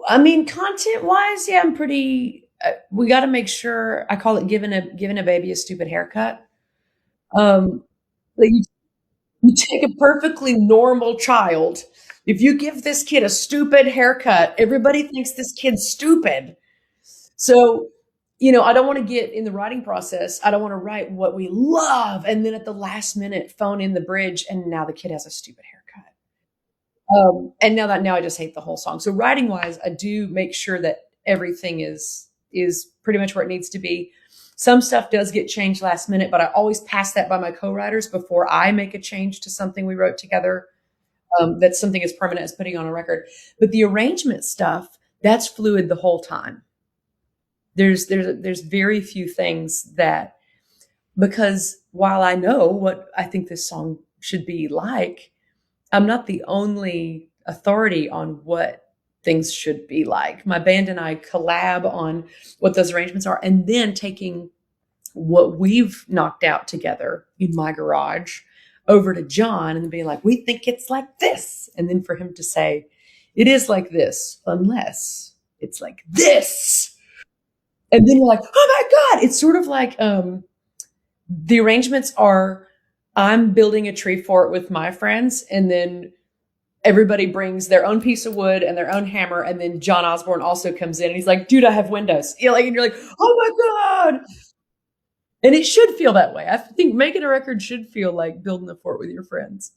I mean, content wise, yeah, I'm pretty. We got to make sure. I call it giving a baby a stupid haircut. Um, like you take a perfectly normal child. If you give this kid a stupid haircut, everybody thinks this kid's stupid. So, I don't want to get in the writing process. I don't want to write what we love and then at the last minute phone in the bridge and now the kid has a stupid haircut. And now I just hate the whole song. So writing wise, I do make sure that everything is pretty much where it needs to be. Some stuff does get changed last minute, but I always pass that by my co-writers before I make a change to something we wrote together. That's something as permanent as putting on a record. But the arrangement stuff, that's fluid the whole time. There's very few things that, because while I know what I think this song should be like, I'm not the only authority on what things should be like. My band and I collab on what those arrangements are, and then taking what we've knocked out together in my garage over to John and being like, we think it's like this. And then for him to say, it is like this, unless it's like this. And then you're like, oh my God. It's sort of like the arrangements are, I'm building a tree fort with my friends, and then everybody brings their own piece of wood and their own hammer, and then John Osborne also comes in and he's like, dude, I have windows. And you're like, oh my God. And it should feel that way. I think making a record should feel like building a fort with your friends.